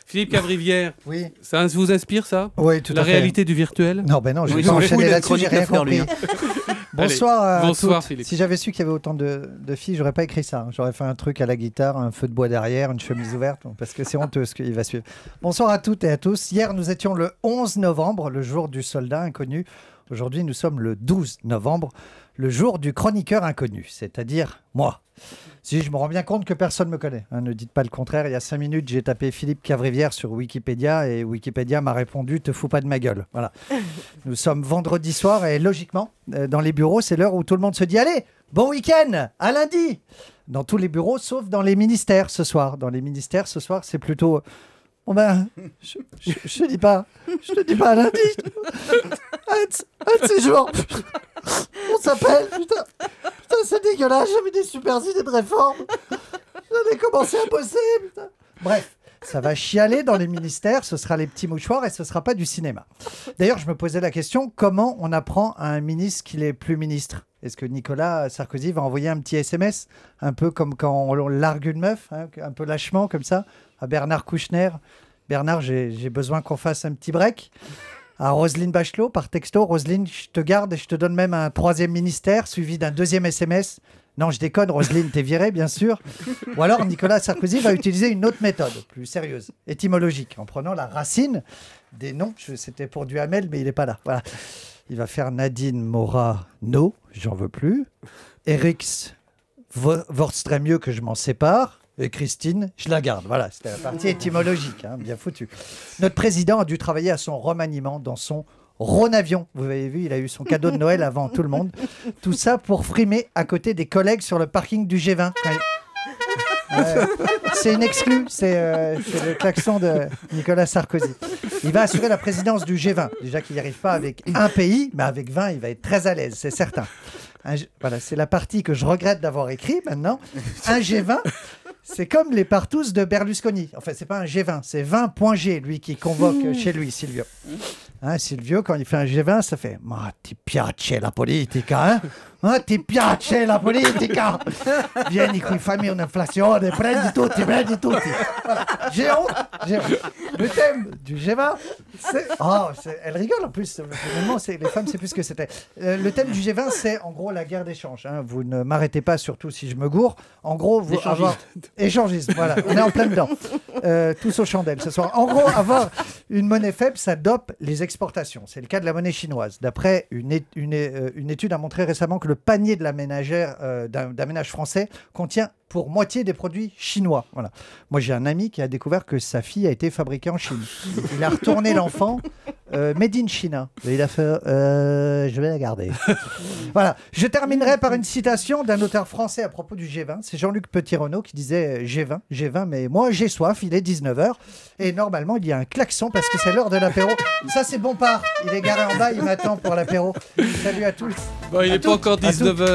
Philippe Cavrivière, Oui. ça vous inspire ça? Oui, tout La à fait. réalité du virtuel? Non, ben non, je vais Oui, pas ils ont enchaîner beaucoup là-dessus, j'ai de rien chroniques à faire, lui, compris. Bonsoir à Bonsoir, toutes. Philippe. Si j'avais su qu'il y avait autant de filles, j'aurais pas écrit ça. J'aurais fait un truc à la guitare, un feu de bois derrière, une chemise ouverte, parce que c'est honteux ce qu'il va suivre. Bonsoir à toutes et à tous. Hier, nous étions le 11 novembre, le jour du soldat inconnu. Aujourd'hui, nous sommes le 12 novembre, le jour du chroniqueur inconnu, c'est-à-dire moi. Si je me rends bien compte que personne ne me connaît, hein, ne dites pas le contraire. Il y a 5 minutes, j'ai tapé Philippe Cavrivière sur Wikipédia et Wikipédia m'a répondu « te fous pas de ma gueule ». Voilà. Nous sommes vendredi soir et logiquement, dans les bureaux, c'est l'heure où tout le monde se dit « allez, bon week-end, à lundi ». Dans tous les bureaux, sauf dans les ministères ce soir. Dans les ministères ce soir, c'est plutôt... Bon ben, je te dis pas à lundi. Un de ces jours, on s'appelle, putain, c'est dégueulasse, j'avais des super idées de réforme. J'avais commencé à bosser, putain. Bref, ça va chialer dans les ministères, ce sera les petits mouchoirs et ce sera pas du cinéma. D'ailleurs, je me posais la question, comment on apprend à un ministre qu'il est plus ministre? Est-ce que Nicolas Sarkozy va envoyer un petit SMS, un peu comme quand on largue une meuf, hein, un peu lâchement comme ça, à Bernard Kouchner? Bernard, j'ai besoin qu'on fasse un petit break. À Roselyne Bachelot, par texto, Roselyne, je te garde et je te donne même un 3e ministère, suivi d'un 2e SMS. Non, je déconne, Roselyne, t'es virée, bien sûr. Ou alors, Nicolas Sarkozy va utiliser une autre méthode, plus sérieuse, étymologique, en prenant la racine des noms. C'était pour Duhamel, mais il n'est pas là. Voilà. Il va faire Nadine Mora, no, j'en veux plus. Erix, Vorstrait mieux que je m'en sépare. Et Christine, je la garde. Voilà, c'était la partie étymologique, hein, bien foutu. Notre président a dû travailler à son remaniement dans son Rhône-Avion. Vous avez vu, il a eu son cadeau de Noël avant tout le monde. Tout ça pour frimer à côté des collègues sur le parking du G20. C'est une exclue, c'est le klaxon de Nicolas Sarkozy. Il va assurer la présidence du G20. Déjà qu'il n'y arrive pas avec un pays, mais avec 20, il va être très à l'aise, c'est certain. Voilà, c'est la partie que je regrette d'avoir écrit maintenant. Un G20, c'est comme les partous de Berlusconi. Enfin, c'est pas un G20, c'est 20.G, lui, qui convoque chez lui, Silvio. Hein, Silvio, quand il fait un G20, ça fait « Ma ti piace la politica, hein? Ma ti piace la politica? Vieni qui, fammi un'inflazione, prendi tutti, prendi tutti. » Voilà. J'ai honte. Le thème du G20, c'est... Oh, elle rigole en plus. Finalement, les femmes, c'est plus ce que c'était. Le thème du G20, c'est en gros la guerre d'échange. Hein. Vous ne m'arrêtez pas, surtout si je me gourre. En gros, vous avoir... Échangisme, voilà. On est en plein dedans. Tous aux chandelles ce soir. En gros, avoir une monnaie faible, ça dope les exportations. C'est le cas de la monnaie chinoise. D'après une étude a montré récemment que le panier de la ménagère d'un ménage français contient pour moitié des produits chinois. Voilà. Moi, j'ai un ami qui a découvert que sa fille a été fabriquée en Chine. Il a retourné l'enfant made in China. Et il a fait je vais la garder. Voilà. Je terminerai par une citation d'un auteur français à propos du G20. C'est Jean-Luc Petit-Renaud qui disait G20, mais moi j'ai soif, il est 19h. Et normalement, il y a un klaxon parce que c'est l'heure de l'apéro. Ça, c'est Bompard. Il est garé en bas, il m'attend pour l'apéro. Salut à tous. Bon, il n'est pas encore 19h.